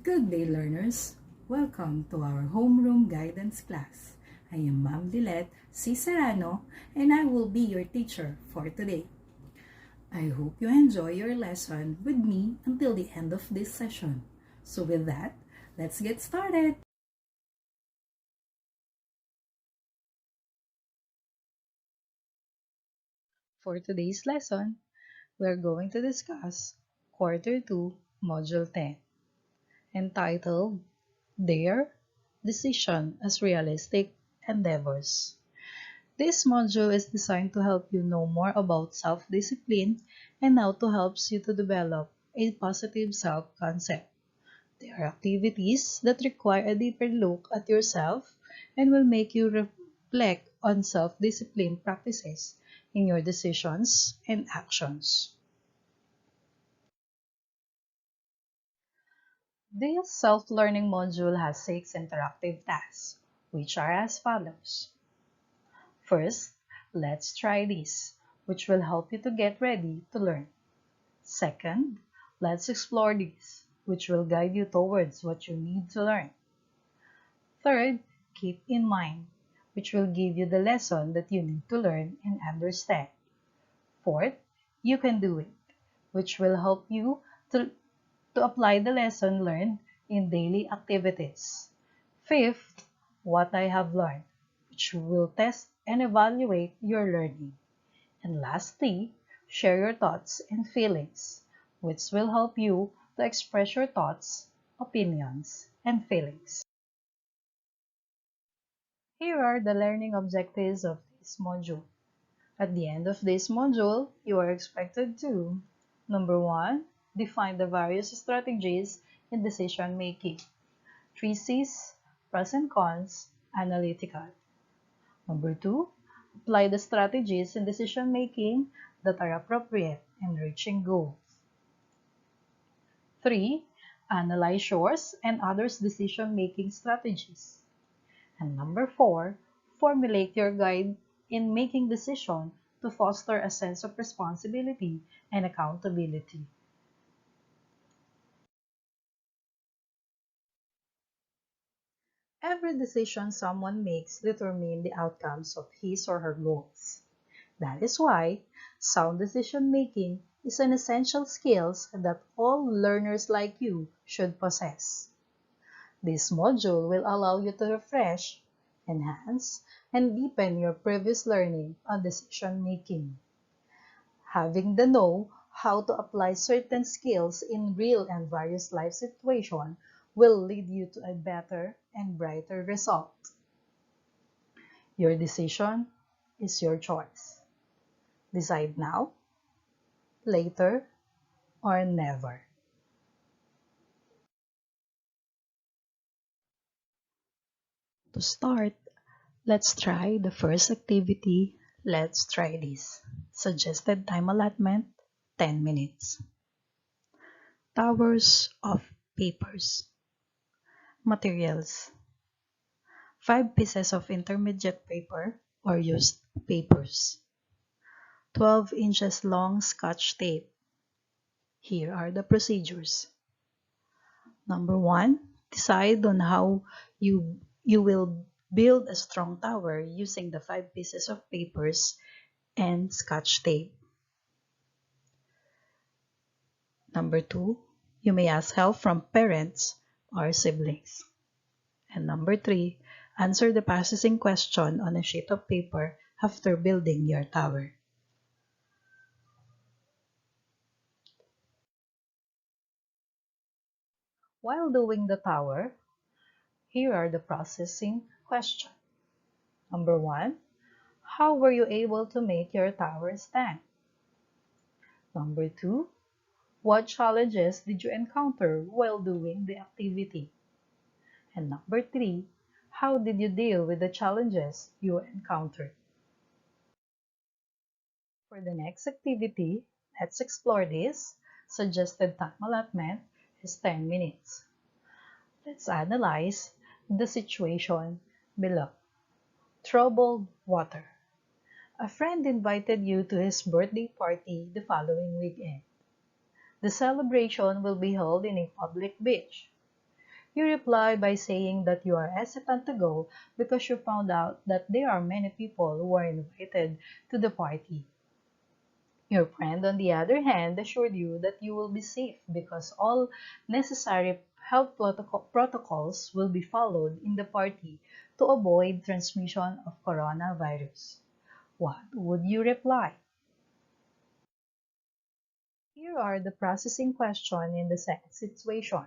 Good day, learners. Welcome to our homeroom guidance class. I am Ma'am Lilet, C. Serrano, and I will be your teacher for today. I hope you enjoy your lesson with me until the end of this session. So with that, let's get started. For today's lesson, we're going to discuss Quarter 2, Module 10, entitled Their Decision as Realistic Endeavors. This module is designed to help you know more about self-discipline and how to help you to develop a positive self-concept. They are activities that require a deeper look at yourself and will make you reflect on self-discipline practices in your decisions and actions. This self-learning module has 6 interactive tasks, which are as follows. First, let's try this, which will help you to get ready to learn. Second, let's explore this, which will guide you towards what you need to learn. Third, keep in mind, which will give you the lesson that you need to learn and understand. Fourth, you can do it, which will help you to apply the lesson learned in daily activities. Fifth, what I have learned, which will test and evaluate your learning. And lastly, share your thoughts and feelings, which will help you to express your thoughts, opinions, and feelings. Here are the learning objectives of this module. At the end of this module, you are expected to: number 1, define the various strategies in decision making. 3 C's, pros and cons, analytical. Number 2, apply the strategies in decision making that are appropriate in reaching goals. 3, analyze yours and others' decision making strategies. And number 4, formulate your guide in making decisions to foster a sense of responsibility and accountability. Every decision someone makes determines the outcomes of his or her goals. That is why sound decision making is an essential skill that all learners like you should possess. This module will allow you to refresh, enhance, and deepen your previous learning on decision making. Having the know how to apply certain skills in real and various life situations will lead you to a better and brighter result. Your decision is your choice. Decide now, later, or never. To start, let's try the first activity. Let's try this. Suggested time allotment, 10 minutes. Towers of papers. Materials. 5 pieces of intermediate paper or used papers. 12 inches long Scotch tape. Here are the procedures. Number 1, decide on how you will build a strong tower using the 5 pieces of papers and Scotch tape. Number 2, you may ask help from parents or siblings. And number 3, answer the processing question on a sheet of paper after building your tower. While doing the tower, here are the processing questions. Number 1, how were you able to make your tower stand? Number 2, what challenges did you encounter while doing the activity? And number 3, how did you deal with the challenges you encountered? For the next activity, let's explore this. Suggested time allotment is 10 minutes. Let's analyze the situation below. Troubled water. A friend invited you to his birthday party the following weekend. The celebration will be held in a public beach. You reply by saying that you are hesitant to go because you found out that there are many people who are invited to the party. Your friend, on the other hand, assured you that you will be safe because all necessary health protocols will be followed in the party to avoid transmission of coronavirus. What would you reply? Here are the processing questions in the second situation.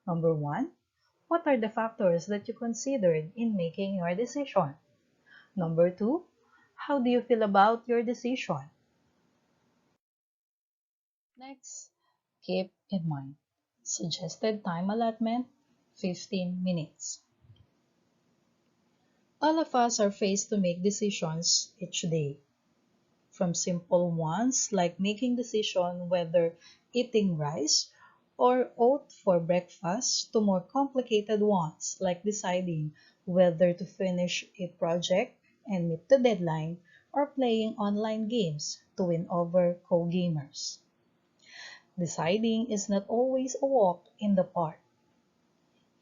Number one, what are the factors that you considered in making your decision? Number two, how do you feel about your decision? Next, keep in mind, suggested time allotment, 15 minutes. All of us are faced to make decisions each day. From simple ones like making decision whether eating rice or oat for breakfast to more complicated ones like deciding whether to finish a project and meet the deadline or playing online games to win over co-gamers. Deciding is not always a walk in the park.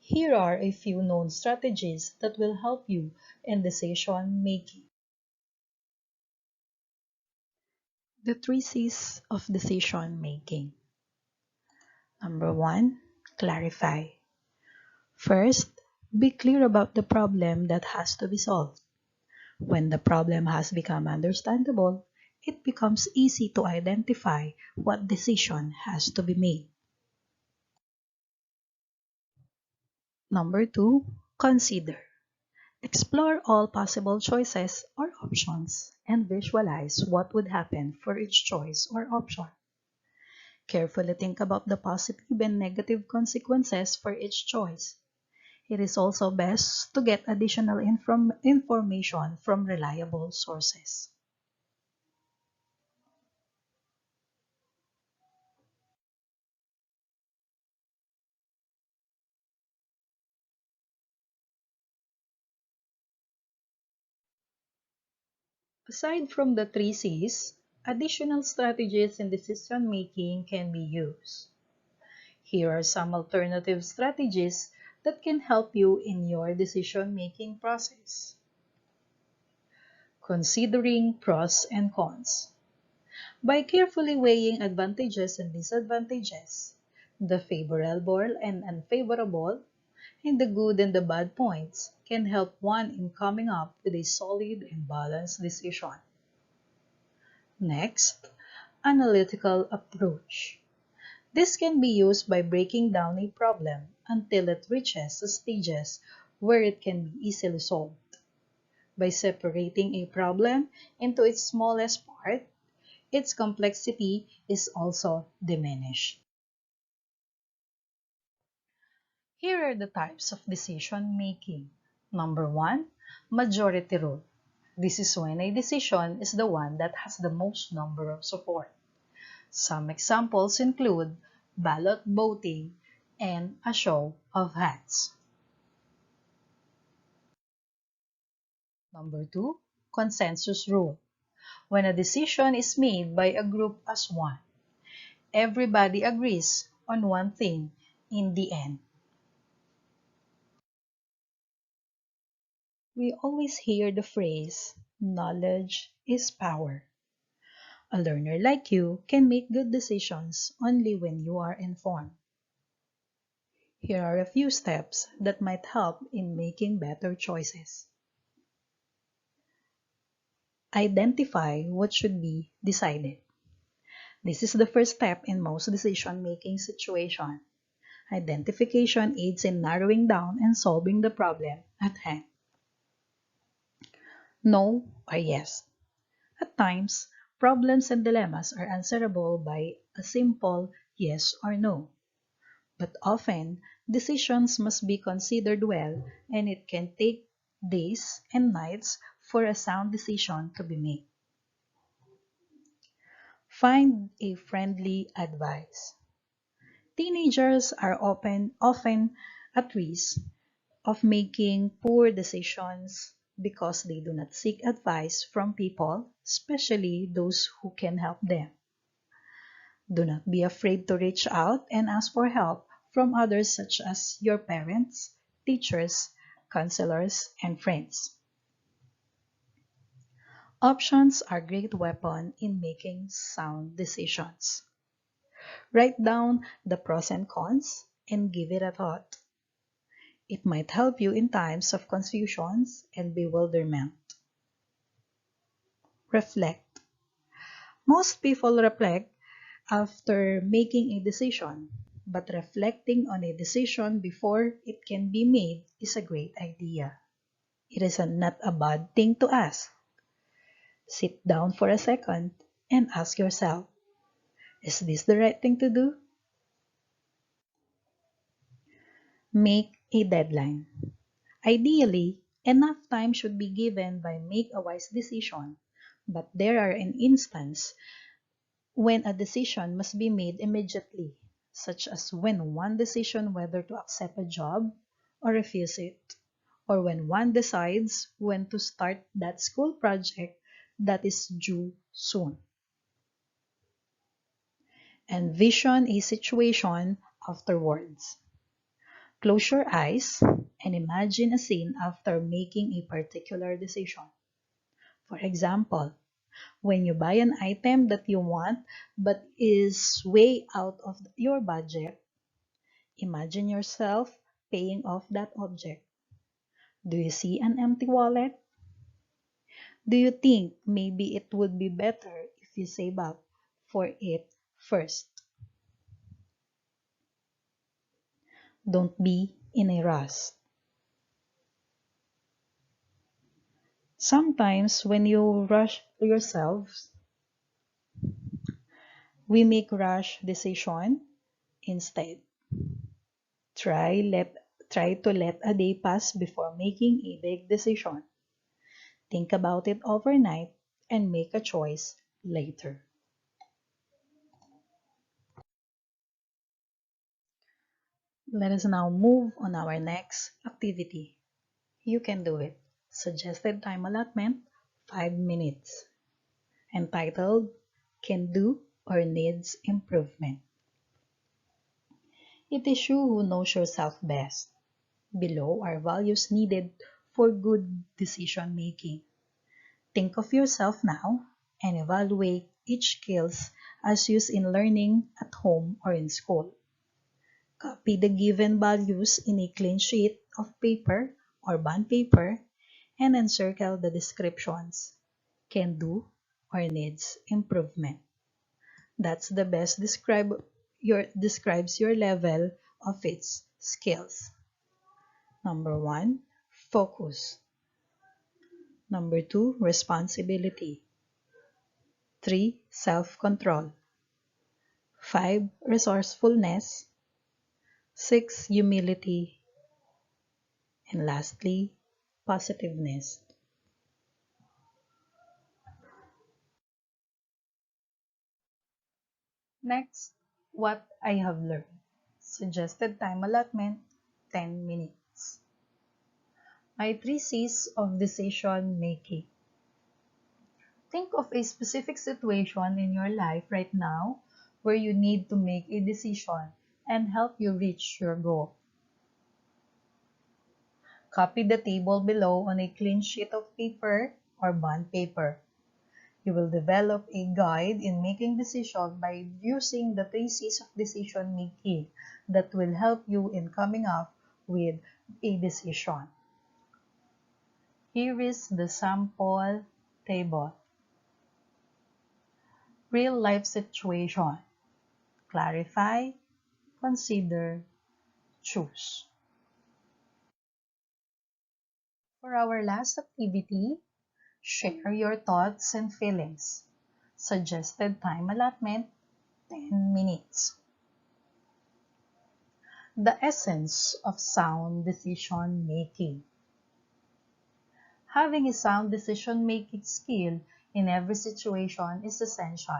Here are a few known strategies that will help you in decision making. The three C's of decision making. Number one, clarify. First, be clear about the problem that has to be solved. When the problem has become understandable, it becomes easy to identify what decision has to be made. Number two, consider. Explore all possible choices or options and visualize what would happen for each choice or option. Carefully think about the positive and negative consequences for each choice. It is also best to get additional information from reliable sources. Aside from the three C's, additional strategies in decision making can be used. Here are some alternative strategies that can help you in your decision making process. Considering pros and cons. By carefully weighing advantages and disadvantages, the favorable and unfavorable, and the good and the bad points can help one in coming up with a solid and balanced decision. Next, analytical approach. This can be used by breaking down a problem until it reaches stages where it can be easily solved. By separating a problem into its smallest part, its complexity is also diminished. Here are the types of decision making. Number one, majority rule. This is when a decision is the one that has the most number of support. Some examples include ballot voting and a show of hands. Number two, consensus rule. When a decision is made by a group as one, everybody agrees on one thing in the end. We always hear the phrase, knowledge is power. A learner like you can make good decisions only when you are informed. Here are a few steps that might help in making better choices. Identify what should be decided. This is the first step in most decision-making situations. Identification aids in narrowing down and solving the problem at hand. No or yes. At times, problems and dilemmas are answerable by a simple yes or no. But often, decisions must be considered well, and it can take days and nights for a sound decision to be made. Find a friendly advice. Teenagers are often at risk of making poor decisions because they do not seek advice from people, especially those who can help them. Do not be afraid to reach out and ask for help from others such as your parents, teachers, counselors, and friends. Options are a great weapon in making sound decisions. Write down the pros and cons and give it a thought. It might help you in times of confusions and bewilderment. Reflect. Most people reflect after making a decision, but reflecting on a decision before it can be made is a great idea. It is not a bad thing to ask. Sit down for a second and ask yourself, is this the right thing to do? Make a deadline. Ideally, enough time should be given by make a wise decision, but there are an instance when a decision must be made immediately, such as when one decision whether to accept a job or refuse it, or when one decides when to start that school project that is due soon. Envision a situation afterwards. Close your eyes and imagine a scene after making a particular decision. For example, when you buy an item that you want but is way out of your budget, imagine yourself paying off that object. Do you see an empty wallet? Do you think maybe it would be better if you save up for it first? Don't be in a rush. Sometimes when you rush yourselves, we make rash decision instead. Try to let a day pass before making a big decision. Think about it overnight and make a choice later. Let us now move on our next activity. You can do it. Suggested time allotment 5 minutes. Entitled Can Do or Needs Improvement. It is you who knows yourself best. Below are values needed for good decision making. Think of yourself now and evaluate each skills as used in learning at home or in school. Copy the given values in a clean sheet of paper or bond paper and encircle the descriptions. Can do or needs improvement. That's the best describes your level of its skills. Number 1, focus. Number 2, responsibility. 3, self-control. 5, resourcefulness. 6, humility. And lastly, positiveness. Next, what I have learned. Suggested time allotment, 10 minutes. My 3 C's of decision making. Think of a specific situation in your life right now where you need to make a decision and help you reach your goal. Copy the table below on a clean sheet of paper or bond paper. You will develop a guide in making decisions by using the 3 C's of decision making that will help you in coming up with a decision. Here is the sample table. Real life situation. Clarify, consider, choose. For our last activity, share your thoughts and feelings. Suggested time allotment, 10 minutes. The essence of sound decision making. Having a sound decision making skill in every situation is essential.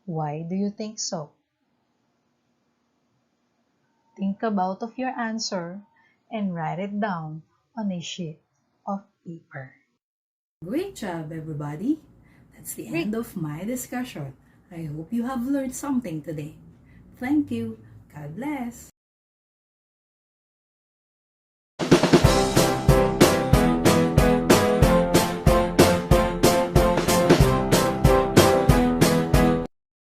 Why do you think so? Think about of your answer and write it down on a sheet of paper. Great job, everybody! That's the end of my discussion. I hope you have learned something today. Thank you. God bless.